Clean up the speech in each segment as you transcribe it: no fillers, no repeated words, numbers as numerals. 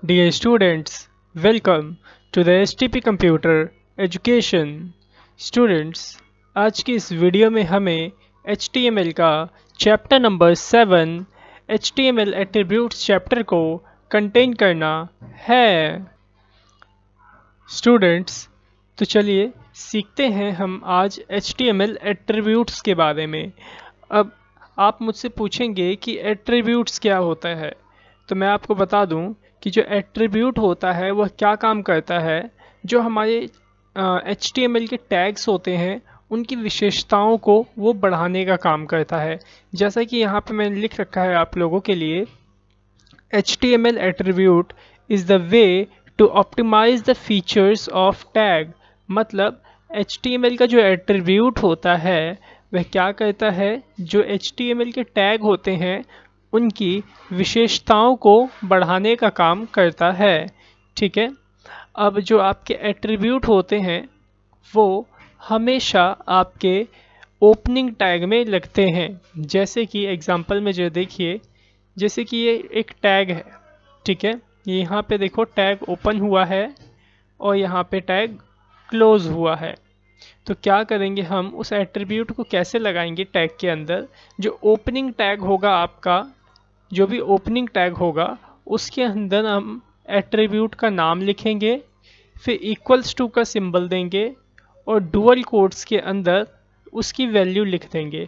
Dear students, welcome to the STP Computer Education. Students, आज की इस वीडियो में हमें HTML का chapter number 7 HTML attributes chapter को कंटेन करना है। स्टूडेंट्स, तो चलिए सीखते हैं हम आज HTML एट्रीब्यूट्स के बारे में। अब आप मुझसे पूछेंगे कि एट्रीब्यूट्स क्या होता है, तो मैं आपको बता दूं कि जो एट्रीब्यूट होता है वह क्या काम करता है। जो हमारे HTML के टैग्स होते हैं उनकी विशेषताओं को वो बढ़ाने का काम करता है। जैसा कि यहाँ पे मैंने लिख रखा है आप लोगों के लिए, HTML attribute is the way to optimize the features of tag। मतलब HTML का जो attribute होता है वह क्या करता है, जो HTML के टैग होते हैं उनकी विशेषताओं को बढ़ाने का काम करता है। ठीक है। अब जो आपके एट्रीब्यूट होते हैं वो हमेशा आपके ओपनिंग टैग में लगते हैं। जैसे कि एग्जांपल में जो देखिए, जैसे कि ये एक टैग है, ठीक है। ये यहाँ पे देखो टैग ओपन हुआ है और यहाँ पे टैग क्लोज हुआ है। तो क्या करेंगे, हम उस एट्रीब्यूट को कैसे लगाएंगे टैग के अंदर। जो ओपनिंग टैग होगा आपका, जो भी ओपनिंग टैग होगा उसके अंदर हम एट्रीब्यूट का नाम लिखेंगे, फिर इक्वल्स टू का सिंबल देंगे और डुअल कोट्स के अंदर उसकी वैल्यू लिख देंगे।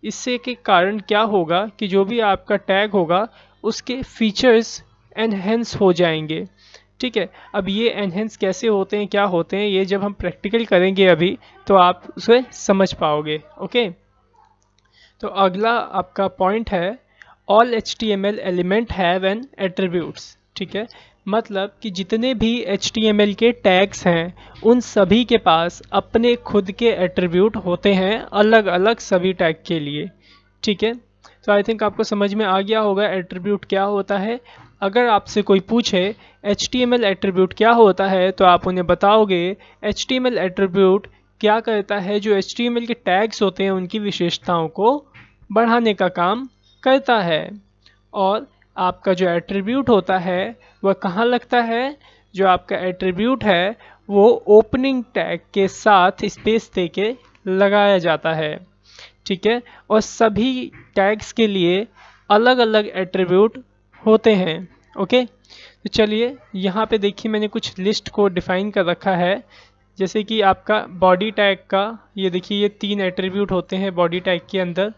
इससे के कारण क्या होगा कि जो भी आपका टैग होगा उसके फीचर्स एनहेंस हो जाएंगे। ठीक है। अब ये एनहेंस कैसे होते हैं, क्या होते हैं, ये जब हम प्रैक्टिकल करेंगे अभी तो आप उसे समझ पाओगे। ओके। तो अगला आपका पॉइंट है, all HTML element have an attributes. ठीक है। मतलब कि जितने भी HTML के टैग्स हैं उन सभी के पास अपने खुद के एट्रीब्यूट होते हैं, अलग अलग सभी टैग के लिए। ठीक है। तो आई थिंक आपको समझ में आ गया होगा एट्रीब्यूट क्या होता है। अगर आपसे कोई पूछे HTML एट्रीब्यूट क्या होता है तो आप उन्हें बताओगे HTML एट्रीब्यूट क्या करता है, जो HTML के टैग्स होते हैं उनकी विशेषताओं को बढ़ाने का काम करता है। और आपका जो एट्रीब्यूट होता है वह कहाँ लगता है, जो आपका एट्रीब्यूट है वो ओपनिंग टैग के साथ स्पेस देके लगाया जाता है। ठीक है। और सभी टैग्स के लिए अलग अलग एट्रीब्यूट होते हैं। ओके। तो चलिए यहाँ पे देखिए मैंने कुछ लिस्ट को डिफाइन कर रखा है। जैसे कि आपका बॉडी टैग का, ये देखिए ये 3 एट्रीब्यूट होते हैं बॉडी टैग के अंदर।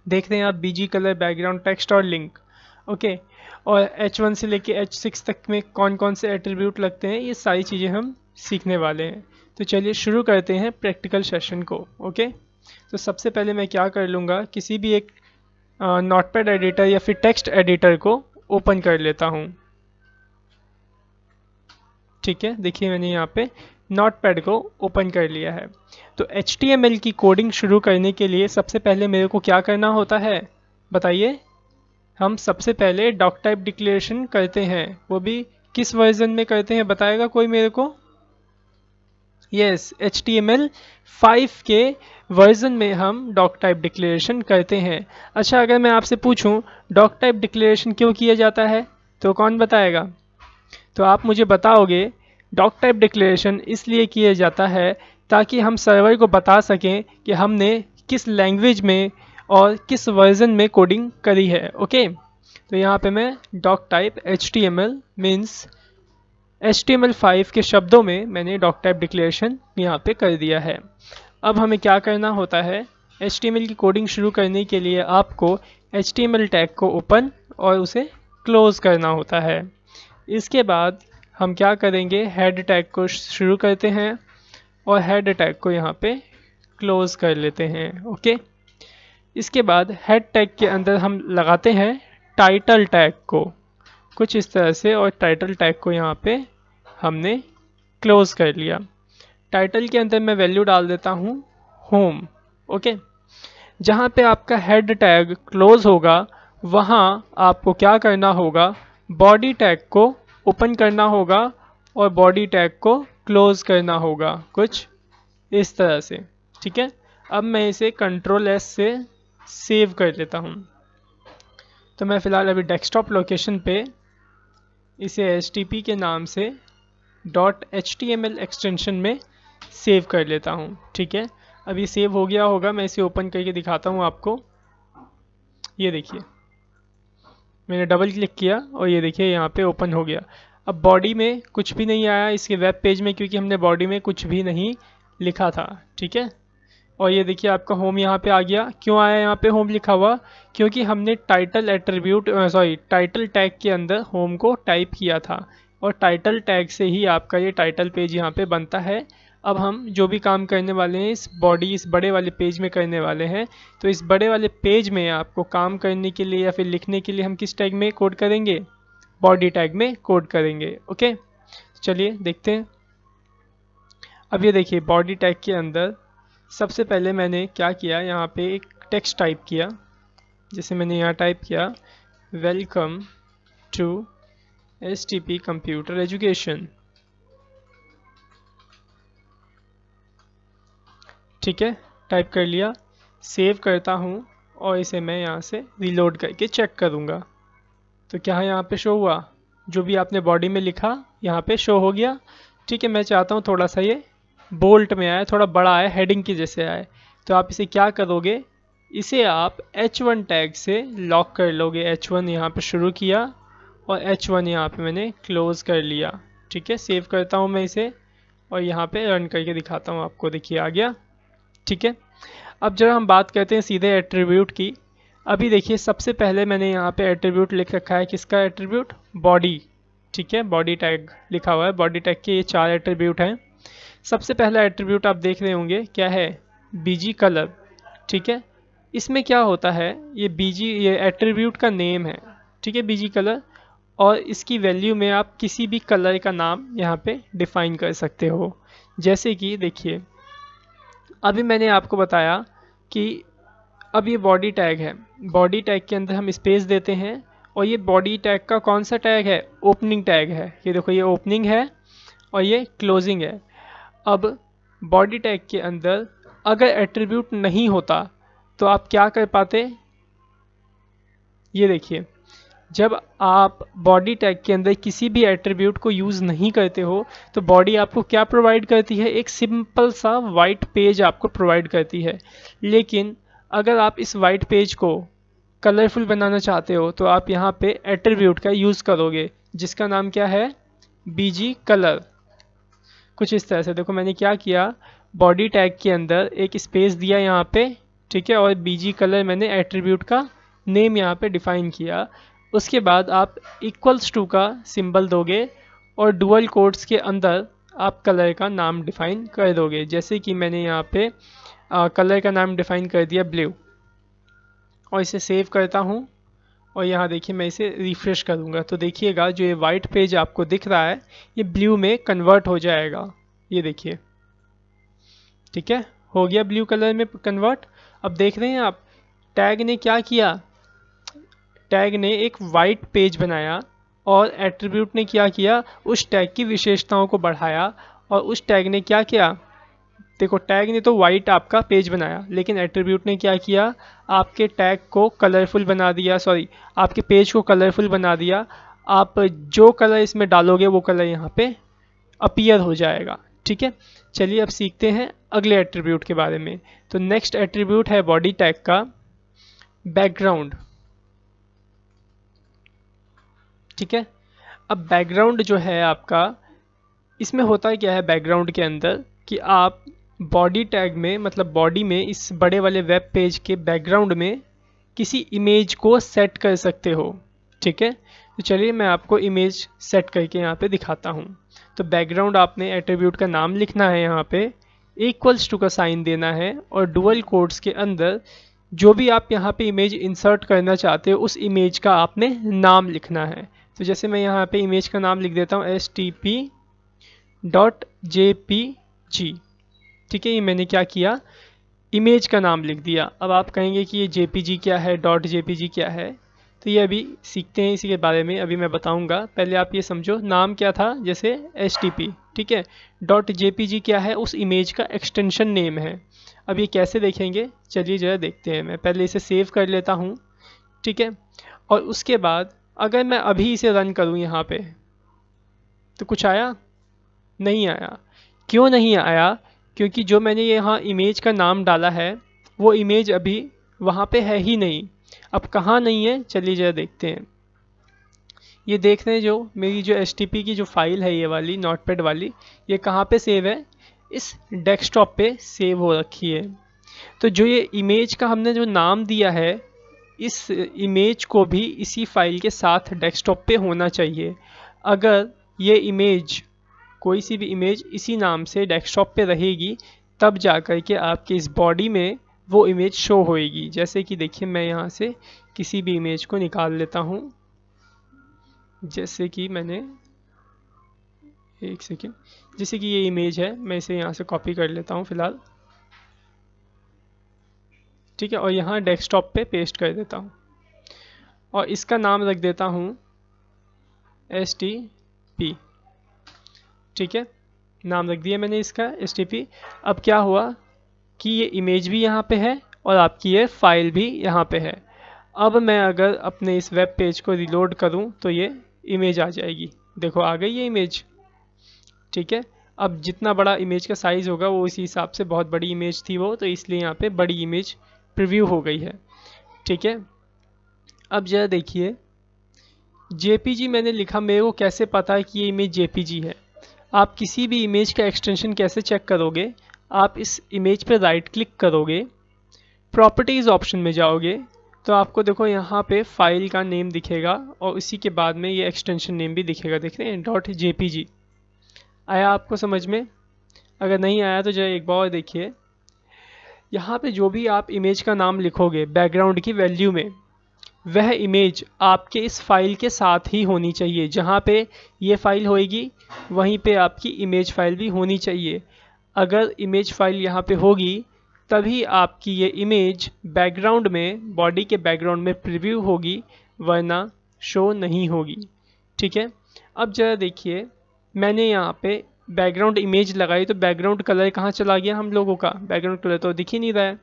देख रहे हैं आप, बीजी कलर, बैकग्राउंड टेक्स्ट और लिंक। ओके। और H1 से लेके H6 तक में कौन कौन से एट्रीब्यूट लगते हैं ये सारी चीज़ें हम सीखने वाले हैं। तो चलिए शुरू करते हैं प्रैक्टिकल सेशन को। ओके। तो सबसे पहले मैं क्या कर लूँगा, किसी भी एक नोटपैड एडिटर या फिर टेक्स्ट एडिटर को ओपन कर लेता हूँ। ठीक है। देखिए मैंने यहाँ पे नोटपैड को ओपन कर लिया है। तो HTML की कोडिंग शुरू करने के लिए सबसे पहले मेरे को क्या करना होता है बताइए। हम सबसे पहले डॉक टाइप डिक्लेरेशन करते हैं, वो भी किस वर्जन में करते हैं बताएगा कोई मेरे को। यस, HTML 5 के वर्जन में हम डॉक टाइप डिक्लेरेशन करते हैं। अच्छा, अगर मैं आपसे पूछूं डॉक टाइप डिक्लेरेशन क्यों किया जाता है तो कौन बताएगा। तो आप मुझे बताओगे डॉक टाइप डिक्लेरेशन इसलिए किया जाता है ताकि हम सर्वर को बता सकें कि हमने किस लैंग्वेज में और किस वर्जन में कोडिंग करी है। ओके। तो यहाँ पे मैं doc type HTML means HTML5 के शब्दों में मैंने डॉक टाइप डिक्लेरेशन यहाँ पे कर दिया है। अब हमें क्या करना होता है, HTML की कोडिंग शुरू करने के लिए आपको HTML टैग को ओपन और उसे क्लोज करना होता है। इसके बाद हम क्या करेंगे, हेड टैग को शुरू करते हैं और हेड टैग को यहाँ पे क्लोज कर लेते हैं। ओके। इसके बाद हेड टैग के अंदर हम लगाते हैं टाइटल टैग को कुछ इस तरह से, और टाइटल टैग को यहाँ पे हमने क्लोज कर लिया। टाइटल के अंदर मैं वैल्यू डाल देता हूँ होम। ओके। जहाँ पे आपका हेड टैग क्लोज होगा वहाँ आपको क्या करना होगा, बॉडी टैग को ओपन करना होगा और बॉडी टैग को क्लोज करना होगा कुछ इस तरह से। ठीक है। अब मैं इसे Ctrl+S से सेव कर लेता हूँ। तो मैं फ़िलहाल अभी डेस्कटॉप लोकेशन पे इसे HTTP के नाम से .html एक्सटेंशन में सेव कर लेता हूँ। ठीक है, अब ये सेव हो गया होगा, मैं इसे ओपन करके दिखाता हूँ आपको। ये देखिए, मैंने डबल क्लिक किया और ये देखिए यहाँ पे ओपन हो गया। अब बॉडी में कुछ भी नहीं आया इसके वेब पेज में, क्योंकि हमने बॉडी में कुछ भी नहीं लिखा था। ठीक है, और ये देखिए आपका होम यहाँ पे आ गया। क्यों आया यहाँ पे होम लिखा हुआ? क्योंकि हमने टाइटल एट्रीब्यूट टाइटल टैग के अंदर होम को टाइप किया था, और टाइटल टैग से ही आपका ये टाइटल पेज यहाँ पे बनता है। अब हम जो भी काम करने वाले हैं इस बड़े वाले पेज में करने वाले हैं, तो इस बड़े वाले पेज में आपको काम करने के लिए या फिर लिखने के लिए हम किस टैग में कोड करेंगे? बॉडी टैग में कोड करेंगे। ओके, चलिए देखते हैं। अब ये देखिए बॉडी टैग के अंदर सबसे पहले मैंने क्या किया, यहाँ पे एक टेक्स्ट टाइप किया। जैसे मैंने यहाँ टाइप किया, welcome to HTTP computer education. ठीक है, टाइप कर लिया, सेव करता हूँ और इसे मैं यहाँ से रीलोड करके चेक करूँगा। तो क्या है यहाँ पे शो हुआ? जो भी आपने बॉडी में लिखा यहाँ पे शो हो गया। ठीक है, मैं चाहता हूँ थोड़ा सा ये बोल्ट में आए, थोड़ा बड़ा आए, हेडिंग की जैसे आए। तो आप इसे क्या करोगे, इसे आप H1 टैग से लॉक कर लोगे। H1 यहाँ पे शुरू किया और H1 यहाँ पे मैंने क्लोज कर लिया। ठीक है, सेव करता हूँ मैं इसे और यहाँ पे रन करके दिखाता हूँ आपको। देखिए आ गया। ठीक है, अब जरा हम बात करते हैं सीधे एट्रीब्यूट की। अभी देखिए सबसे पहले मैंने यहाँ पे एट्रीब्यूट लिख रखा है। किसका एट्रीब्यूट? बॉडी। ठीक है, बॉडी टैग लिखा हुआ है। बॉडी टैग के ये 4 एट्रीब्यूट हैं। सबसे पहला एट्रीब्यूट आप देख रहे होंगे क्या है? BG colour. ठीक है, इसमें क्या होता है, ये एट्रीब्यूट का नेम है। ठीक है, BG कलर, और इसकी वैल्यू में आप किसी भी कलर का नाम यहाँ पे डिफाइन कर सकते हो। जैसे कि देखिए अभी मैंने आपको बताया कि अब ये बॉडी टैग है, बॉडी टैग के अंदर हम स्पेस देते हैं, और ये बॉडी टैग का कौन सा टैग है? ओपनिंग टैग है। ये देखो, ये ओपनिंग है और ये क्लोजिंग है। अब बॉडी टैग के अंदर अगर एट्रीब्यूट नहीं होता तो आप क्या कर पाते? ये देखिए, जब आप बॉडी टैग के अंदर किसी भी एट्रीब्यूट को यूज़ नहीं करते हो तो बॉडी आपको क्या प्रोवाइड करती है? एक सिंपल सा वाइट पेज आपको प्रोवाइड करती है। लेकिन अगर आप इस वाइट पेज को कलरफुल बनाना चाहते हो तो आप यहाँ पे एट्रीब्यूट का यूज़ करोगे, जिसका नाम क्या है? BG colour. कुछ इस तरह से देखो, मैंने क्या किया, बॉडी टैग के अंदर एक स्पेस दिया यहाँ पे। ठीक है, और BG कलर मैंने एट्रीब्यूट का नेम यहाँ पे डिफाइन किया। उसके बाद आप इक्वल्स टू का सिंबल दोगे और डुअल कोट्स के अंदर आप कलर का नाम डिफाइन कर दोगे। जैसे कि मैंने यहाँ पे कलर का नाम डिफाइन कर दिया ब्लू, और इसे सेव करता हूँ और यहाँ देखिए मैं इसे रिफ्रेश करूँगा तो देखिएगा जो ये वाइट पेज आपको दिख रहा है ये ब्लू में कन्वर्ट हो जाएगा। ये देखिए, ठीक है, हो गया ब्लू कलर में कन्वर्ट। अब देख रहे हैं आप, टैग ने क्या किया? टैग ने एक वाइट पेज बनाया और एट्रीब्यूट ने क्या किया? उस टैग की विशेषताओं को बढ़ाया। और उस टैग ने क्या किया? देखो, टैग ने तो वाइट आपका पेज बनाया, लेकिन एट्रीब्यूट ने क्या किया? आपके टैग को कलरफुल बना दिया, सॉरी आपके पेज को कलरफुल बना दिया। आप जो कलर इसमें डालोगे वो कलर यहाँ पे अपीयर हो जाएगा। ठीक है, चलिए अब सीखते हैं अगले एट्रीब्यूट के बारे में। तो नेक्स्ट एट्रीब्यूट है बॉडी टैग का बैकग्राउंड। ठीक है, अब बैकग्राउंड जो है आपका, इसमें होता क्या है बैकग्राउंड के अंदर कि आप बॉडी टैग में, मतलब बॉडी में, इस बड़े वाले वेब पेज के बैकग्राउंड में किसी इमेज को सेट कर सकते हो। ठीक है, तो चलिए मैं आपको इमेज सेट करके यहाँ पे दिखाता हूँ। तो बैकग्राउंड आपने एट्रीब्यूट का नाम लिखना है, यहाँ पे इक्वल्स टू का साइन देना है, और डुअल कोट्स के अंदर जो भी आप यहाँ पे इमेज इंसर्ट करना चाहते हो उस इमेज का आपने नाम लिखना है। तो जैसे मैं यहाँ पे इमेज का नाम लिख देता हूँ HTTP.jpg। ठीक है, ये मैंने क्या किया? इमेज का नाम लिख दिया। अब आप कहेंगे कि ये JPG क्या है, .jpg क्या है? तो ये अभी सीखते हैं इसी के बारे में, अभी मैं बताऊंगा। पहले आप ये समझो नाम क्या था, जैसे HTTP। ठीक है, .jpg क्या है? उस इमेज का एक्सटेंशन नेम है। अब ये कैसे देखेंगे, चलिए जरा देखते हैं। मैं पहले इसे सेव कर लेता हूँ। ठीक है, और उसके बाद अगर मैं अभी इसे रन करूँ यहाँ पे, तो कुछ आया? नहीं आया। क्यों नहीं आया? क्योंकि जो मैंने यहाँ इमेज का नाम डाला है वो इमेज अभी वहाँ पे है ही नहीं। अब कहाँ नहीं है, चलिए जरा देखते हैं। ये देख रहे हैं जो मेरी जो HTTP की जो फाइल है, ये वाली नोटपैड वाली, ये कहाँ पे सेव है? इस डेस्कटॉप पे सेव हो रखी है। तो जो ये इमेज का हमने जो नाम दिया है, इस इमेज को भी इसी फाइल के साथ डेस्कटॉप पे होना चाहिए। अगर ये इमेज, कोई सी भी इमेज इसी नाम से डेस्कटॉप पे रहेगी, तब जा कर के आपके इस बॉडी में वो इमेज शो होएगी। जैसे कि देखिए, मैं यहाँ से किसी भी इमेज को निकाल लेता हूँ। जैसे कि मैंने, एक सेकेंड, जैसे कि ये इमेज है, मैं इसे यहाँ से कॉपी कर लेता हूँ फ़िलहाल, ठीक है, और यहाँ डेस्कटॉप पे पेस्ट कर देता हूँ और इसका नाम रख देता हूँ HTTP, ठीक है, नाम रख दिया मैंने इसका HTTP। अब क्या हुआ कि ये इमेज भी यहाँ पे है और आपकी ये फाइल भी यहाँ पे है। अब मैं अगर अपने इस वेब पेज को रिलोड करूँ तो ये इमेज आ जाएगी। देखो आ गई ये इमेज, ठीक है। अब जितना बड़ा इमेज का साइज़ होगा वो इसी हिसाब से, बहुत बड़ी इमेज थी वो, तो इसलिए यहाँ पे बड़ी इमेज प्रीव्यू हो गई है, ठीक है। अब जरा देखिए, JPG मैंने लिखा, मेरे को कैसे पता है कि ये इमेज JPG है? आप किसी भी इमेज का एक्सटेंशन कैसे चेक करोगे? आप इस इमेज पे राइट क्लिक करोगे, प्रॉपर्टीज़ ऑप्शन में जाओगे, तो आपको देखो यहाँ पे फाइल का नेम दिखेगा और उसी के बाद में ये एक्सटेंशन नेम भी दिखेगा। देख रहे हैं .jpg। आया आपको समझ में? अगर नहीं आया तो जरा एक बार और देखिए। यहाँ पे जो भी आप इमेज का नाम लिखोगे बैकग्राउंड की वैल्यू में, वह इमेज आपके इस फाइल के साथ ही होनी चाहिए। जहाँ पे ये फाइल होएगी वहीं पे आपकी इमेज फाइल भी होनी चाहिए। अगर इमेज फाइल यहाँ पे होगी तभी आपकी ये इमेज बैकग्राउंड में, बॉडी के बैकग्राउंड में प्रीव्यू होगी, वरना शो नहीं होगी, ठीक है। अब जरा देखिए, मैंने यहाँ पे बैकग्राउंड इमेज लगाई तो बैकग्राउंड कलर कहाँ चला गया हम लोगों का? बैकग्राउंड कलर तो दिख ही नहीं रहा है।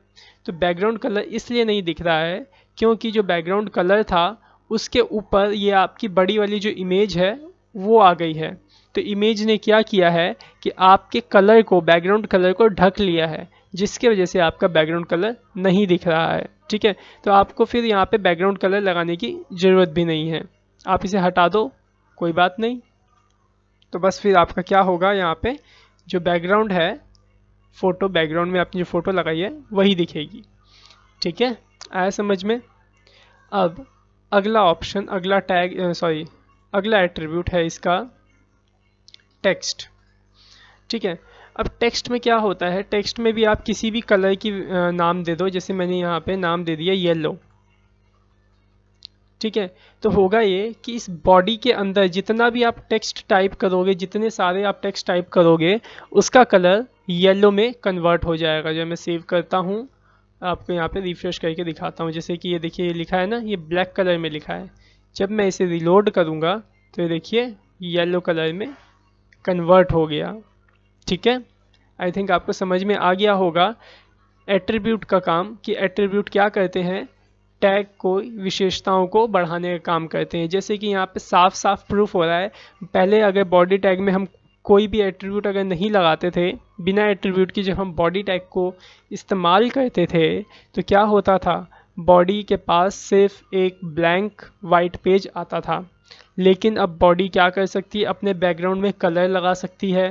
तो बैकग्राउंड कलर इसलिए नहीं दिख रहा है क्योंकि जो बैकग्राउंड कलर था उसके ऊपर ये आपकी बड़ी वाली जो इमेज है वो आ गई है। तो इमेज ने क्या किया है कि आपके कलर को, बैकग्राउंड कलर को ढक लिया है, जिसके वजह से आपका बैकग्राउंड कलर नहीं दिख रहा है, ठीक है। तो आपको फिर यहाँ पे बैकग्राउंड कलर लगाने की ज़रूरत भी नहीं है, आप इसे हटा दो, कोई बात नहीं। तो बस फिर आपका क्या होगा, यहाँ पे जो बैकग्राउंड है, फ़ोटो, बैकग्राउंड में आपने जो फ़ोटो लगाई है वही दिखेगी, ठीक है। आया समझ में? अब अगला ऑप्शन, अगला टैग, सॉरी, अगला एट्रीब्यूट है इसका टेक्स्ट, ठीक है। अब टेक्स्ट में क्या होता है? टेक्स्ट में भी आप किसी भी कलर की नाम दे दो। जैसे मैंने यहाँ पे नाम दे दिया येलो, ठीक है। तो होगा ये कि इस बॉडी के अंदर जितना भी आप टेक्स्ट टाइप करोगे, जितने सारे आप टेक्स्ट टाइप करोगे, उसका कलर येलो में कन्वर्ट हो जाएगा। जब मैं सेव करता हूँ, आपको यहाँ पे रिफ्रेश करके दिखाता हूँ। जैसे कि ये देखिए, ये लिखा है ना, ये ब्लैक कलर में लिखा है। जब मैं इसे रिलोड करूँगा तो ये देखिए येलो कलर में कन्वर्ट हो गया, ठीक है। आई थिंक आपको समझ में आ गया होगा एट्रीब्यूट का काम, कि एट्रीब्यूट क्या करते हैं, टैग को, विशेषताओं को बढ़ाने का काम करते हैं। जैसे कि यहाँ पे साफ साफ प्रूफ हो रहा है। पहले अगर बॉडी टैग में हम कोई भी एट्रीब्यूट अगर नहीं लगाते थे, बिना एट्रीब्यूट की जब हम बॉडी टैग को इस्तेमाल करते थे तो क्या होता था, बॉडी के पास सिर्फ एक ब्लैंक वाइट पेज आता था। लेकिन अब बॉडी क्या कर सकती है, अपने बैकग्राउंड में कलर लगा सकती है,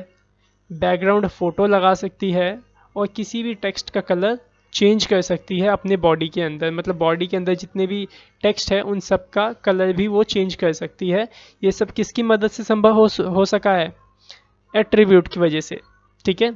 बैकग्राउंड फ़ोटो लगा सकती है, और किसी भी टेक्स्ट का कलर चेंज कर सकती है अपने बॉडी के अंदर। मतलब बॉडी के अंदर जितने भी टेक्स्ट है उन सब का कलर भी वो चेंज कर सकती है। ये सब किसकी मदद से संभव हो सका है? एट्रीब्यूट की वजह से, ठीक है।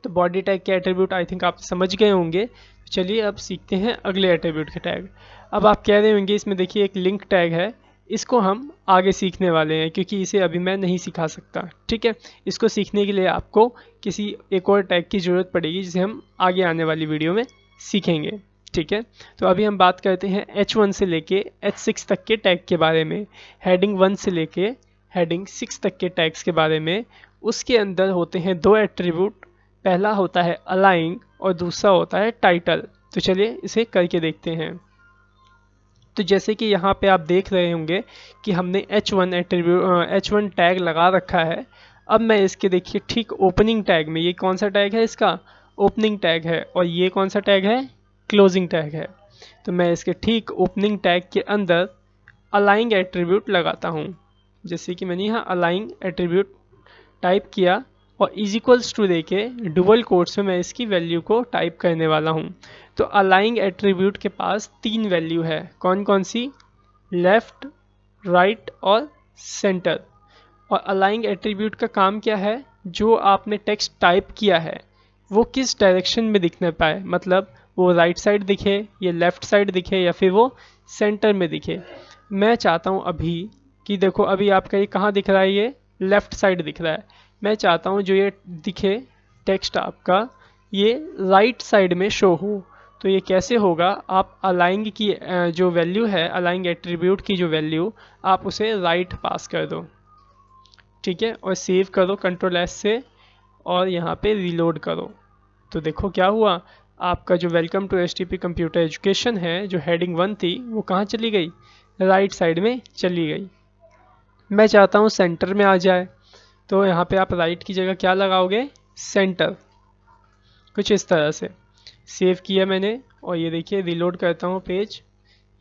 तो बॉडी टैग के एट्रीब्यूट आई थिंक आप समझ गए होंगे। चलिए अब सीखते हैं अगले एट्रीब्यूट के टैग। अब आप कह रहे होंगे इसमें देखिए एक लिंक टैग है, इसको हम आगे सीखने वाले हैं क्योंकि इसे अभी मैं नहीं सिखा सकता, ठीक है। इसको सीखने के लिए आपको किसी एक और टैग की ज़रूरत पड़ेगी जिसे हम आगे आने वाली वीडियो में सीखेंगे, ठीक है। तो अभी हम बात करते हैं H1 से लेके H6 तक के टैग के बारे में, हेडिंग 1 से लेके हेडिंग 6 तक के टैग्स के बारे में। उसके अंदर होते हैं दो एट्रीब्यूट, पहला होता है अलाइन और दूसरा होता है टाइटल। तो चलिए इसे करके देखते हैं। तो जैसे कि यहाँ पे आप देख रहे होंगे कि हमने H1 टैग लगा रखा है। अब मैं इसके देखिए ठीक ओपनिंग टैग में, ये कौन सा टैग है इसका, ओपनिंग टैग है, और ये कौन सा टैग है, क्लोजिंग टैग है। तो मैं इसके ठीक ओपनिंग टैग के अंदर अलाइंग एट्रीब्यूट लगाता हूँ। जैसे कि मैंने यहाँ अलाइंग एट्रीब्यूट टाइप किया और इज इक्वल्स टू देके डुअल कोट्स में मैं इसकी वैल्यू को टाइप करने वाला हूँ। तो अलाइंग एट्रीब्यूट के पास 3 वैल्यू है, कौन कौन सी, लेफ्ट, राइट और सेंटर। और अलाइंग एट्रीब्यूट का काम क्या है, जो आपने टेक्स्ट टाइप किया है वो किस डायरेक्शन में दिखने पाए, मतलब वो राइट साइड दिखे, या लेफ्ट साइड दिखे, या फिर वो सेंटर में दिखे। मैं चाहता हूँ अभी कि देखो अभी आपका ये कहाँ दिख रहा है, ये लेफ्ट साइड दिख रहा है। मैं चाहता हूँ जो ये दिखे टेक्स्ट आपका ये राइट साइड में शो हो। तो ये कैसे होगा, आप अलाइंग की जो वैल्यू है, अलाइंग एट्रीब्यूट की जो वैल्यू, आप उसे राइट पास कर दो, ठीक है, और सेव करो कंट्रोल एस से, और यहाँ पे रीलोड करो। तो देखो क्या हुआ, आपका जो welcome to HTP computer education है, जो हेडिंग 1 थी, वो कहाँ चली गई, राइट साइड में चली गई। मैं चाहता हूँ सेंटर में आ जाए, तो यहाँ पे आप राइट की जगह क्या लगाओगे, सेंटर, कुछ इस तरह से। सेव किया मैंने, और ये देखिए रीलोड करता हूँ पेज,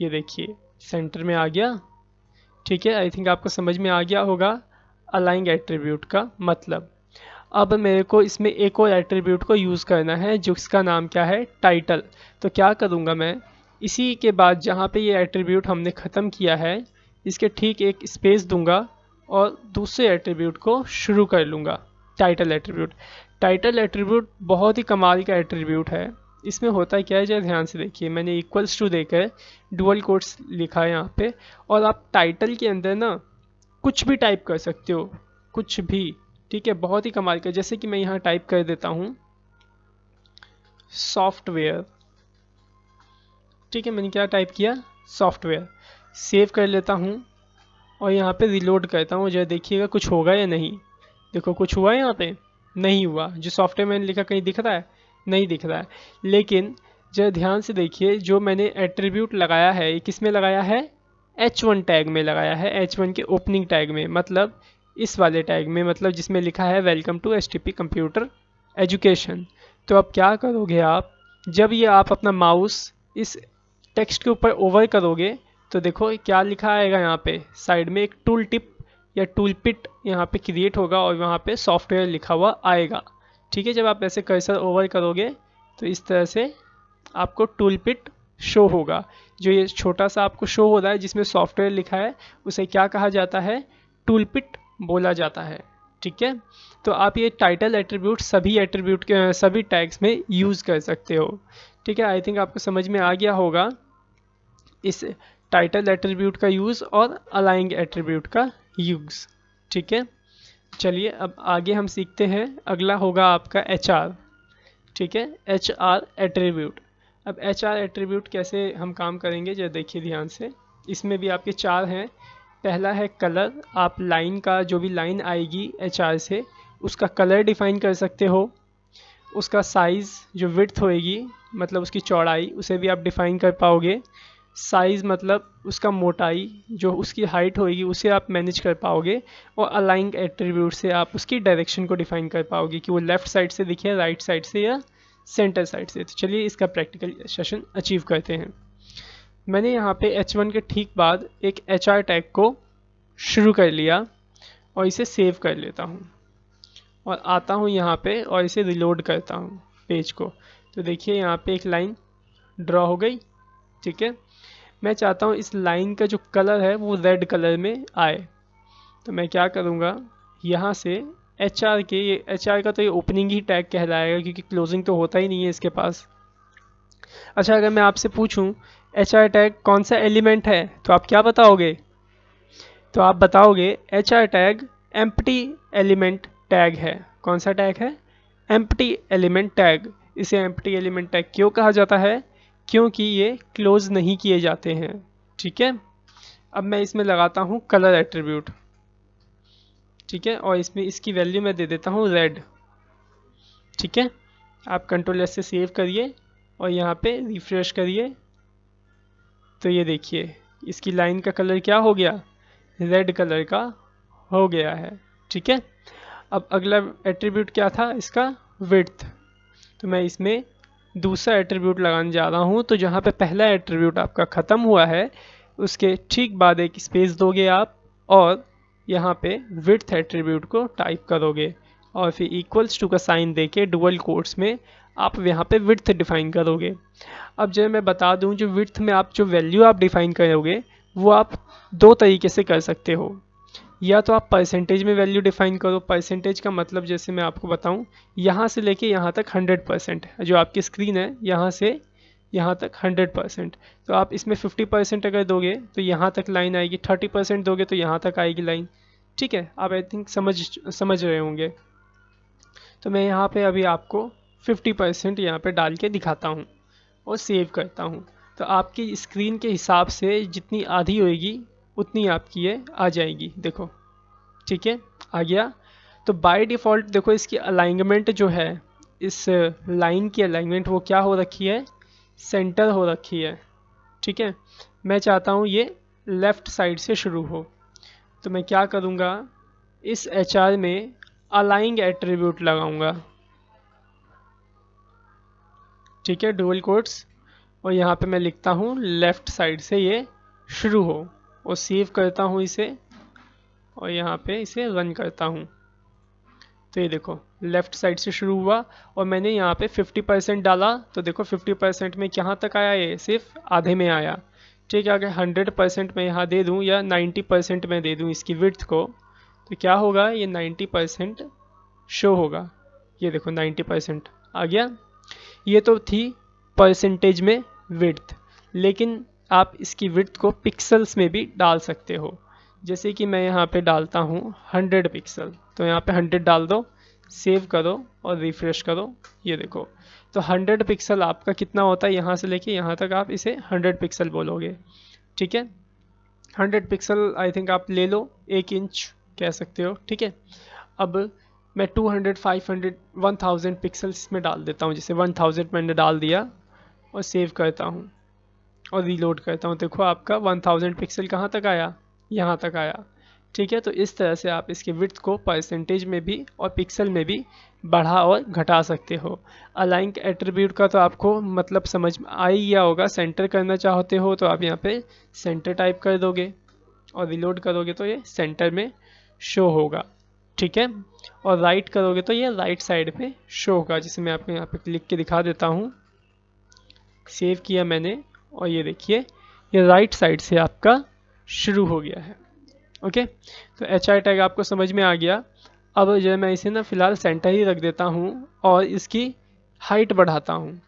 ये देखिए सेंटर में आ गया। ठीक है, आई थिंक आपको समझ में आ गया होगा अलाइंग एट्रीब्यूट का मतलब। अब मेरे को इसमें एक और एट्रीब्यूट को यूज़ करना है जिसका नाम क्या है, टाइटल। तो क्या करूँगा मैं, इसी के बाद जहाँ पे ये एट्रीब्यूट हमने ख़त्म किया है, इसके ठीक एक स्पेस दूंगा और दूसरे एट्रीब्यूट को शुरू कर लूँगा, टाइटल एट्रीब्यूट। टाइटल एट्रीब्यूट बहुत ही कमाल का एट्रीब्यूट है। इसमें होता है क्या है, जरा ध्यान से देखिए, मैंने इक्वल्स टू देकर डुअल कोट्स लिखा है यहाँ पे, और आप टाइटल के अंदर ना कुछ भी टाइप कर सकते हो, कुछ भी, ठीक है, बहुत ही कमाल का। जैसे कि मैं यहाँ टाइप कर देता हूँ सॉफ्टवेयर, ठीक है, मैंने क्या टाइप किया, सॉफ्टवेयर। सेव कर लेता हूँ और यहाँ पे रिलोड करता हूँ, जरा देखिएगा कुछ होगा या नहीं। देखो कुछ हुआ है यहाँ पे, नहीं हुआ। जो सॉफ्टवेयर मैंने लिखा कहीं दिख रहा है, नहीं दिख रहा है। लेकिन जरा ध्यान से देखिए, जो मैंने एट्रीब्यूट लगाया है, ये किस में लगाया है, H1 टैग में लगाया है, H1 के ओपनिंग टैग में, मतलब इस वाले टैग में, मतलब जिसमें लिखा है welcome to HTP computer education. तो अब क्या करोगे आप, जब ये आप अपना माउस इस टेक्स्ट के ऊपर ओवर करोगे, तो देखो क्या लिखा आएगा यहाँ पे साइड में, एक टूल टिप या टूल पिट यहाँ पे क्रिएट होगा और वहाँ पे सॉफ्टवेयर लिखा हुआ आएगा। ठीक है, जब आप ऐसे कर्सर ओवर करोगे तो इस तरह से आपको टूल पिट शो होगा। जो ये छोटा सा आपको शो हो रहा है जिसमें सॉफ्टवेयर लिखा है, उसे क्या कहा जाता है, टूल पिट बोला जाता है। ठीक है, तो आप ये टाइटल एट्रीब्यूट सभी एट्रीब्यूट के सभी टैग्स में यूज़ कर सकते हो। ठीक है, आई थिंक आपको समझ में आ गया होगा इस टाइटल एट्रीब्यूट का यूज़ और अलाइंग एट्रीब्यूट का यूज़। ठीक है, चलिए अब आगे हम सीखते हैं। अगला होगा आपका HR। ठीक है, HR एट्रीब्यूट। अब HR एट्रीब्यूट कैसे हम काम करेंगे, जरा देखिए ध्यान से। इसमें भी आपके 4 हैं। पहला है कलर, आप लाइन का जो भी लाइन आएगी HR से उसका कलर डिफाइन कर सकते हो। उसका साइज़ जो विड्थ होएगी, मतलब उसकी चौड़ाई, उसे भी आप डिफ़ाइन कर पाओगे। साइज़ मतलब उसका मोटाई, जो उसकी हाइट होएगी उसे आप मैनेज कर पाओगे। और अलाइंग एट्रीब्यूट से आप उसकी डायरेक्शन को डिफ़ाइन कर पाओगे कि वो लेफ़्ट साइड से दिखे, राइट साइड से, या सेंटर साइड से। तो चलिए इसका प्रैक्टिकल सेशन अचीव करते हैं। मैंने यहाँ पे H1 के ठीक बाद एक HR टैग को शुरू कर लिया और इसे सेव कर लेता हूँ, और आता हूँ यहाँ पे और इसे रिलोड करता हूँ पेज को। तो देखिए यहाँ पे एक लाइन ड्रॉ हो गई। ठीक है, मैं चाहता हूँ इस लाइन का जो कलर है वो रेड कलर में आए। तो मैं क्या करूँगा, यहाँ से HR के, ये HR का तो ये ओपनिंग ही टैग कहलाएगा क्योंकि क्लोजिंग तो होता ही नहीं है इसके पास। अच्छा, अगर मैं आपसे पूछूँ HR टैग कौन सा एलिमेंट है, तो आप क्या बताओगे, तो आप बताओगे HR tag empty element tag है। कौन सा टैग है, एम्प्टी एलिमेंट टैग। इसे एम्प्टी एलिमेंट टैग क्यों कहा जाता है, क्योंकि ये क्लोज नहीं किए जाते हैं। ठीक है, अब मैं इसमें लगाता हूँ कलर एट्रीब्यूट। ठीक है, और इसमें इसकी वैल्यू मैं दे देता हूँ रेड। ठीक है, आप कंट्रोल एस से सेव करिए और यहाँ पे रिफ्रेश करिए, तो ये देखिए इसकी लाइन का कलर क्या हो गया, रेड कलर का हो गया है। ठीक है, अब अगला एट्रीब्यूट क्या था इसका, विड्थ। तो मैं इसमें दूसरा एट्रीब्यूट लगाने जा रहा हूँ। तो जहाँ पे पहला एट्रीब्यूट आपका ख़त्म हुआ है उसके ठीक बाद एक स्पेस दोगे आप, और यहाँ पे विड्थ एट्रीब्यूट को टाइप करोगे और फिर इक्वल्स टू का साइन देके डुअल कोट्स में आप यहाँ पे विड्थ डिफाइन करोगे। अब जो मैं बता दूँ, जो विड्थ में आप जो वैल्यू आप डिफाइन करोगे वो आप दो तरीके से कर सकते हो। या तो आप परसेंटेज में वैल्यू डिफाइन करो। परसेंटेज का मतलब जैसे मैं आपको बताऊं, यहाँ से लेके यहाँ तक 100%, जो आपकी स्क्रीन है यहाँ से यहाँ तक 100%। तो आप इसमें 50% अगर दोगे तो यहाँ तक लाइन आएगी, 30% दोगे तो यहाँ तक आएगी लाइन। ठीक है, आप आई थिंक समझ रहे होंगे। तो मैं यहाँ पे अभी आपको 50% यहाँ पे डाल के दिखाता हूँ और सेव करता हूँ। तो आपकी स्क्रीन के हिसाब से जितनी आधी होएगी उतनी आपकी ये आ जाएगी, देखो। ठीक है, आ गया। तो बाय डिफ़ॉल्ट देखो इसकी अलाइनमेंट जो है, इस लाइन की अलाइनमेंट वो क्या हो रखी है, सेंटर हो रखी है। ठीक है, मैं चाहता हूँ ये लेफ़्ट साइड से शुरू हो। तो मैं क्या करूँगा, इस HR में अलाइंग एट्रीब्यूट लगाऊंगा। ठीक है, डुअल कोट्स, और यहाँ पे मैं लिखता हूँ लेफ़्ट साइड से ये शुरू हो, और सेव करता हूँ इसे, और यहाँ पे इसे रन करता हूँ। तो ये देखो लेफ़्ट साइड से शुरू हुआ और मैंने यहाँ पे 50% डाला। तो देखो 50% में कहाँ तक आया, ये सिर्फ आधे में आया। ठीक है, अगर 100% मैं यहाँ दे दूँ या 90% में दे दूँ इसकी विड्थ को, तो क्या होगा, ये 90% शो होगा। ये देखो 90% आ गया। ये तो थी परसेंटेज में विड्थ, लेकिन आप इसकी विड्थ को पिक्सल्स में भी डाल सकते हो। जैसे कि मैं यहाँ पे डालता हूँ 100 पिक्सल, तो यहाँ पे 100 डाल दो, सेव करो और रिफ्रेश करो। ये देखो, तो 100 पिक्सल आपका कितना होता है, यहाँ से लेके यहाँ तक आप इसे 100 पिक्सल बोलोगे। ठीक है, 100 पिक्सल आई थिंक आप ले लो, 1 इंच कह सकते हो। ठीक है, अब मैं 200, 500, 1000 पिक्सल्स में डाल देता हूँ। जैसे 1000 मैंने डाल दिया और सेव करता हूँ और रीलोड करता हूँ। देखो आपका 1000 पिक्सल कहाँ तक आया, यहाँ तक आया। ठीक है, तो इस तरह से आप इसके विड्थ को परसेंटेज में भी और पिक्सल में भी बढ़ा और घटा सकते हो। अलाइन एट्रीब्यूट का तो आपको मतलब समझ में आ ही गया होगा। सेंटर करना चाहते हो तो आप यहाँ पे सेंटर टाइप कर दोगे और रीलोड करोगे तो ये सेंटर में शो होगा। ठीक है, और राइट करोगे तो ये राइट साइड पे शो होगा। जिसे मैं आपको यहाँ पे लिख के दिखा देता हूँ। सेव किया मैंने और ये देखिए ये राइट साइड से आपका शुरू हो गया है। ओके, तो HR टैग आपको समझ में आ गया। अब जो मैं इसे ना फिलहाल सेंटर ही रख देता हूँ और इसकी हाइट बढ़ाता हूँ।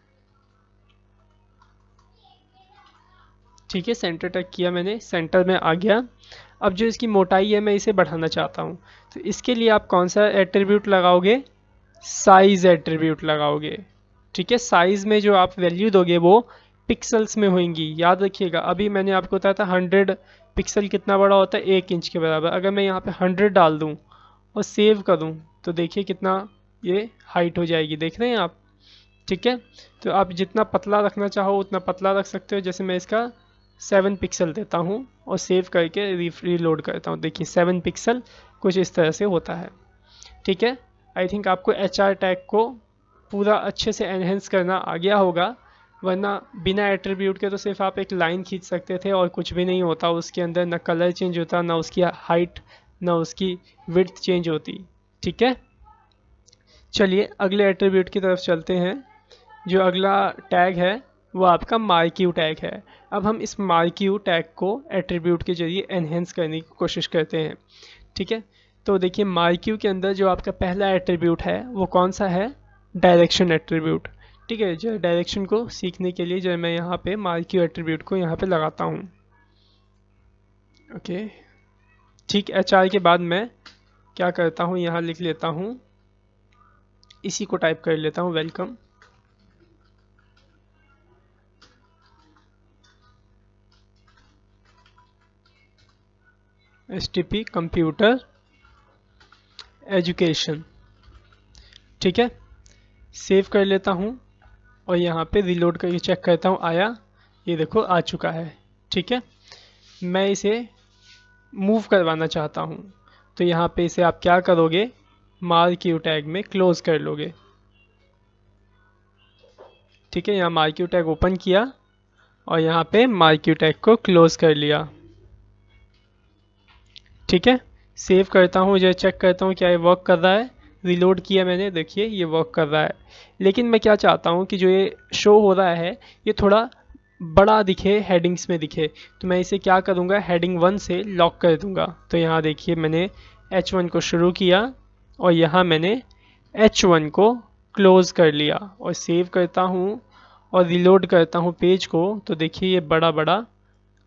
ठीक है, सेंटर टैग किया मैंने, सेंटर में आ गया। अब जो इसकी मोटाई है मैं इसे बढ़ाना चाहता हूँ। तो इसके लिए आप कौन सा एट्रीब्यूट लगाओगे, साइज एट्रीब्यूट लगाओगे। ठीक है, साइज में जो आप वैल्यू दोगे वो पिक्सल्स में होंगी। याद रखिएगा, अभी मैंने आपको बताया था 100 पिक्सल कितना बड़ा होता है, 1 इंच के बराबर। अगर मैं यहाँ पे 100 डाल दूँ और सेव करूँ तो देखिए कितना ये हाइट हो जाएगी, देख रहे हैं आप। ठीक है, तो आप जितना पतला रखना चाहो उतना पतला रख सकते हो। जैसे मैं इसका 7 पिक्सल देता हूँ और सेव करके रीलोड करता हूँ। देखिए 7 पिक्सल कुछ इस तरह से होता है। ठीक है, आई थिंक आपको HR टैग को पूरा अच्छे से एनहेंस करना आ गया होगा, वरना बिना एट्रीब्यूट के तो सिर्फ आप एक लाइन खींच सकते थे और कुछ भी नहीं होता उसके अंदर, ना कलर चेंज होता, ना उसकी हाइट, ना उसकी विड्थ चेंज होती। ठीक है, चलिए अगले एट्रीब्यूट की तरफ चलते हैं। जो अगला टैग है वो आपका मार्क्यू टैग है। अब हम इस मार्क्यू टैग को एट्रीब्यूट के जरिए एनहेंस करने की कोशिश करते हैं। ठीक है, तो देखिए मार्क्यू के अंदर जो आपका पहला एट्रीब्यूट है वो कौन सा है, डायरेक्शन एट्रीब्यूट। ठीक है, जो डायरेक्शन को सीखने के लिए जो मैं यहाँ पे मार्क्यू एट्रीब्यूट को यहाँ पे लगाता हूँ। ओके, ठीक, HR के बाद मैं क्या करता हूँ, यहाँ लिख लेता हूँ, इसी को टाइप कर लेता हूँ, वेलकम। STP computer education. ठीक है, सेव कर लेता हूँ और यहाँ पे रीलोड करके चेक करता हूँ आया। ये देखो आ चुका है। ठीक है, मैं इसे मूव करवाना चाहता हूँ। तो यहाँ पे इसे आप क्या करोगे, मार्क्यू टैग में क्लोज कर लोगे। ठीक है, यहाँ मार्क्यू टैग ओपन किया और यहाँ पे मार्क्यू टैग को क्लोज कर लिया। ठीक है, सेव करता हूँ, जो चेक करता हूँ क्या ये वर्क कर रहा है। रिलोड किया मैंने, देखिए ये वर्क कर रहा है। लेकिन मैं क्या चाहता हूँ कि जो ये शो हो रहा है ये थोड़ा बड़ा दिखे, हेडिंग्स में दिखे। तो मैं इसे क्या करूँगा, हेडिंग 1 से लॉक कर दूंगा। तो यहाँ देखिए मैंने H1 को शुरू किया और यहाँ मैंने H1 को क्लोज कर लिया और सेव करता हूँ और रिलोड करता हूँ पेज को। तो देखिए ये बड़ा बड़ा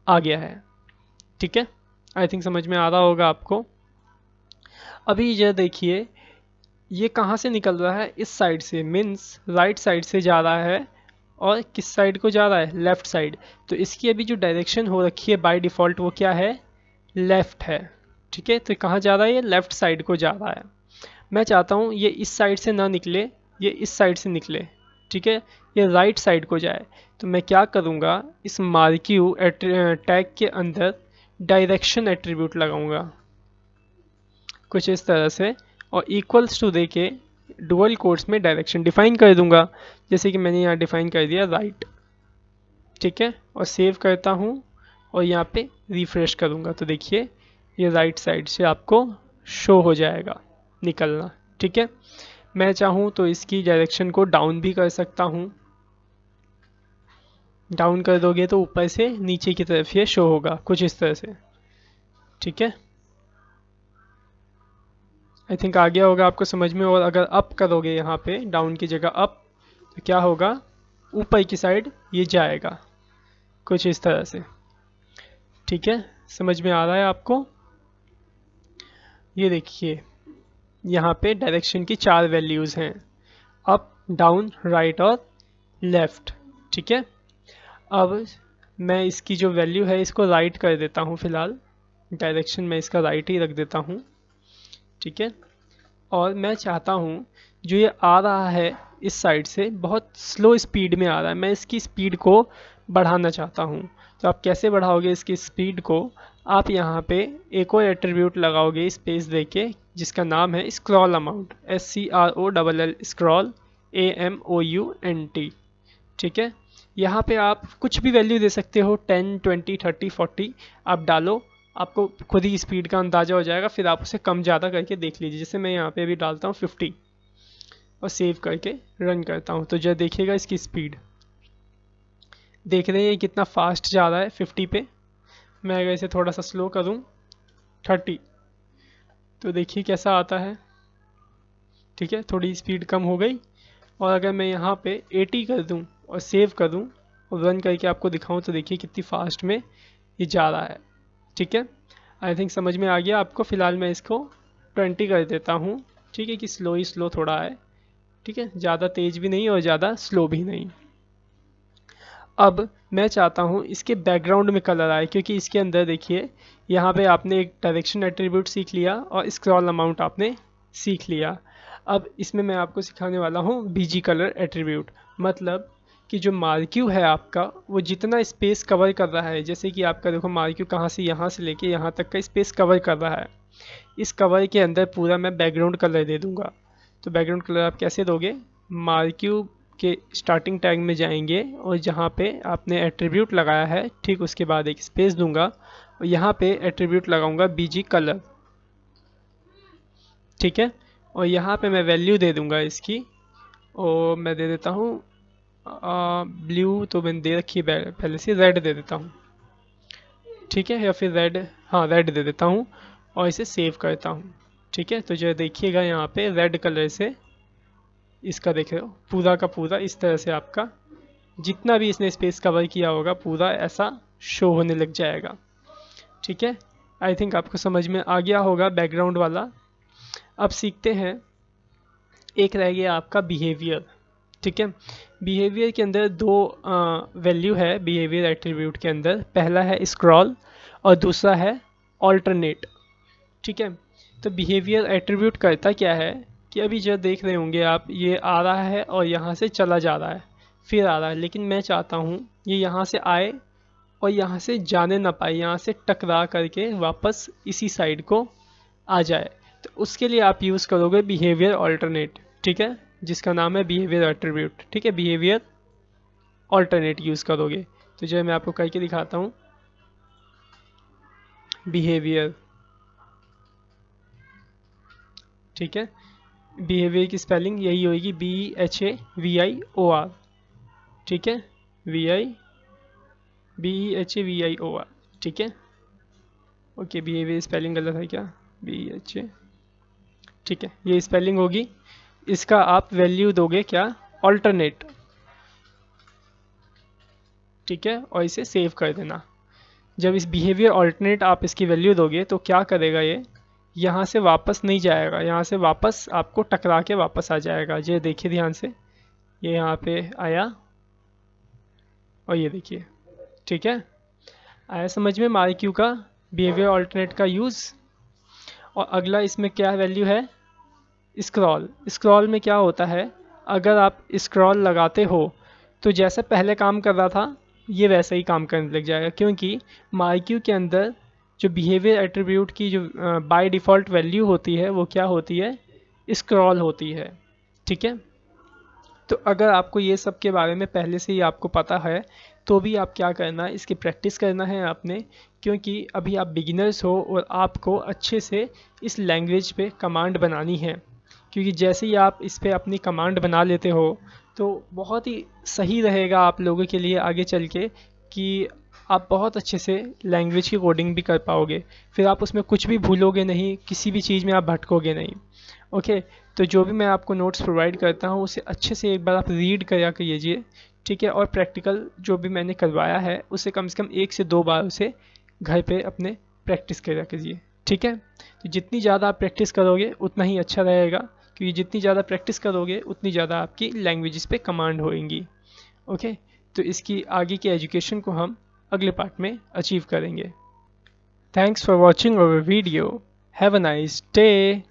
आ गया है। ठीक है, आई थिंक समझ में आ रहा होगा आपको। अभी ये देखिए ये कहाँ से निकल रहा है, इस साइड से, मीन्स राइट साइड से जा रहा है। और किस साइड को जा रहा है, लेफ्ट साइड। तो इसकी अभी जो डायरेक्शन हो रखी है बाय डिफ़ॉल्ट वो क्या है, लेफ्ट है। ठीक है, तो कहाँ जा रहा है, ये लेफ्ट साइड को जा रहा है। मैं चाहता हूँ ये इस साइड से ना निकले, ये इस साइड से निकले। ठीक है, ये राइट साइड को जाए। तो मैं क्या करूँगा, इस मार्क्यू टैग के अंदर डायरेक्शन एट्रीब्यूट लगाऊंगा कुछ इस तरह से, और इक्वल्स टू दे के डुअल कोट्स में डायरेक्शन डिफाइन कर दूंगा, जैसे कि मैंने यहाँ डिफाइन कर दिया राइट। ठीक है, और सेव करता हूँ और यहाँ पे रिफ्रेश करूँगा तो देखिए ये राइट साइड से आपको शो हो जाएगा निकलना। ठीक है, मैं चाहूँ तो इसकी डायरेक्शन को डाउन भी कर सकता हूँ। डाउन कर दोगे तो ऊपर से नीचे की तरफ ये शो होगा कुछ इस तरह से। ठीक है, आई थिंक आ गया होगा आपको समझ में। और अगर अप करोगे यहाँ पे डाउन की जगह अप, तो क्या होगा, ऊपर की साइड ये जाएगा कुछ इस तरह से। ठीक है, समझ में आ रहा है आपको। ये देखिए यहाँ पे डायरेक्शन की 4 वैल्यूज़ हैं, अप, डाउन, राइट और लेफ्ट। ठीक है, अब मैं इसकी जो वैल्यू है इसको राइट कर देता हूँ फ़िलहाल। डायरेक्शन में इसका राइट ही रख देता हूँ। ठीक है, और मैं चाहता हूँ जो ये आ रहा है इस साइड से बहुत स्लो स्पीड में आ रहा है, मैं इसकी स्पीड को बढ़ाना चाहता हूँ। तो आप कैसे बढ़ाओगे इसकी स्पीड को, आप यहाँ पे एक और एट्रीब्यूट लगाओगे स्पेस देके जिसका नाम है scroll amount, SCROLL scroll AMOUNT। ठीक है, यहाँ पे आप कुछ भी वैल्यू दे सकते हो, 10, 20, 30, 40 आप डालो, आपको खुद ही स्पीड का अंदाज़ा हो जाएगा। फिर आप उसे कम ज़्यादा करके देख लीजिए। जैसे मैं यहाँ पे अभी डालता हूँ 50 और सेव करके रन करता हूँ, तो जो देखिएगा इसकी स्पीड देख रहे हैं कितना फास्ट जा रहा है 50 पे। मैं अगर इसे थोड़ा सा स्लो करूँ 30, तो देखिए कैसा आता है। ठीक है, थोड़ी स्पीड कम हो गई। और अगर मैं यहाँ पे 80 कर दूँ और सेव कर दूँ और रन करके आपको दिखाऊँ, तो देखिए कितनी फास्ट में ये जा रहा है। ठीक है, आई थिंक समझ में आ गया आपको। फ़िलहाल मैं इसको 20 कर देता हूँ। ठीक है, कि स्लो ही स्लो थोड़ा है। ठीक है, ज़्यादा तेज़ भी नहीं और ज़्यादा स्लो भी नहीं। अब मैं चाहता हूँ इसके बैकग्राउंड में कलर आए, क्योंकि इसके अंदर देखिए यहाँ पे आपने एक डायरेक्शन एट्रीब्यूट सीख लिया और स्क्रॉल अमाउंट आपने सीख लिया। अब इसमें मैं आपको सिखाने वाला हूँ बीजी कलर एट्रीब्यूट। मतलब कि जो मार्क्यू है आपका वो जितना स्पेस कवर कर रहा है, जैसे कि आपका देखो मार्क्यू कहाँ से यहाँ से लेके यहाँ तक का स्पेस कवर कर रहा है, इस कवर के अंदर पूरा मैं बैकग्राउंड कलर दे दूँगा। तो बैकग्राउंड कलर आप कैसे दोगे, मार्क्यू के स्टार्टिंग टैग में जाएंगे और जहाँ पे आपने एट्रीब्यूट लगाया है ठीक उसके बाद एक स्पेस दूंगा और यहाँ पे एट्रीब्यूट लगाऊंगा बीजी कलर। ठीक है, और यहाँ पे मैं वैल्यू दे दूंगा इसकी, और मैं दे देता हूँ ब्लू, तो मैंने दे रखी है पहले से, रेड दे देता हूँ। ठीक है, या फिर रेड, हाँ रेड दे देता हूँ और इसे सेव करता हूँ। ठीक है, तो जो देखिएगा यहाँ पे रेड कलर से इसका देख रहे हो पूरा का पूरा इस तरह से आपका जितना भी इसने स्पेस कवर किया होगा पूरा ऐसा शो होने लग जाएगा। ठीक है, आई थिंक आपको समझ में आ गया होगा बैकग्राउंड वाला। अब सीखते हैं, एक रह गया आपका बिहेवियर। ठीक है, बिहेवियर के अंदर दो वैल्यू है बिहेवियर एट्रीब्यूट के अंदर, पहला है स्क्रॉल और दूसरा है ऑल्टरनेट। ठीक है, तो बिहेवियर एट्रीब्यूट करता क्या है कि अभी जो देख रहे होंगे आप, ये आ रहा है और यहाँ से चला जा रहा है, फिर आ रहा है, लेकिन मैं चाहता हूँ ये यहाँ से आए और यहाँ से जाने ना पाए, यहाँ से टकरा करके वापस इसी साइड को आ जाए। तो उसके लिए आप यूज़ करोगे बिहेवियर ऑल्टरनेट, ठीक है, जिसका नाम है बिहेवियर एट्रीब्यूट, ठीक है, बिहेवियर ऑल्टरनेट यूज़ करोगे। तो जो मैं आपको करके दिखाता हूँ, बिहेवियर, ठीक है, बिहेवियर की स्पेलिंग यही होगी BHAVIOR, ठीक है, BEHAVIOR, ठीक है। ओके, बिहेवियर स्पेलिंग गलत है क्या, BHA, ठीक है, ये स्पेलिंग होगी। इसका आप वैल्यू दोगे क्या, ऑल्टरनेट, ठीक है, और इसे सेव कर देना। जब इस बिहेवियर ऑल्टरनेट आप इसकी वैल्यू दोगे तो क्या करेगा, ये यहाँ से वापस नहीं जाएगा, यहाँ से वापस आपको टकरा के वापस आ जाएगा। ये देखिए ध्यान से, ये यहाँ पे आया और ये देखिए, ठीक है, आया समझ में मार्क्यू का बिहेवियर ऑल्टरनेट का यूज़। और अगला इसमें क्या वैल्यू है, स्क्रॉल। स्क्रॉल में क्या होता है, अगर आप स्क्रॉल लगाते हो तो जैसे पहले काम कर रहा था ये वैसे ही काम करने लग जाएगा, क्योंकि मार्क्यू के अंदर जो बिहेवियर एट्रीब्यूट की जो बाय डिफ़ॉल्ट वैल्यू होती है वो क्या होती है, स्क्रॉल होती है, ठीक है। तो अगर आपको ये सब के बारे में पहले से ही आपको पता है तो भी आप क्या करना है, इसकी प्रैक्टिस करना है आपने, क्योंकि अभी आप बिगिनर्स हो और आपको अच्छे से इस लैंग्वेज पे कमांड बनानी है। क्योंकि जैसे ही आप इस पे अपनी कमांड बना लेते हो तो बहुत ही सही रहेगा आप लोगों के लिए आगे चल के, कि आप बहुत अच्छे से लैंग्वेज की कोडिंग भी कर पाओगे। फिर आप उसमें कुछ भी भूलोगे नहीं, किसी भी चीज़ में आप भटकोगे नहीं। ओके, तो जो भी मैं आपको नोट्स प्रोवाइड करता हूँ उसे अच्छे से एक बार आप रीड करा कीजिए, ठीक है, और प्रैक्टिकल जो भी मैंने करवाया है उसे कम से कम 1 से 2 बार उसे घर पे अपने प्रैक्टिस करा कीजिए, ठीक है। तो जितनी ज़्यादा आप प्रैक्टिस करोगे उतना ही अच्छा रहेगा, क्योंकि जितनी ज़्यादा प्रैक्टिस करोगे उतनी ज़्यादा आपकी लैंग्वेजेस पे कमांड होएंगी। ओके, तो इसकी आगे की एजुकेशन को हम अगले पार्ट में अचीव करेंगे। Thanks for watching our video, have a nice day.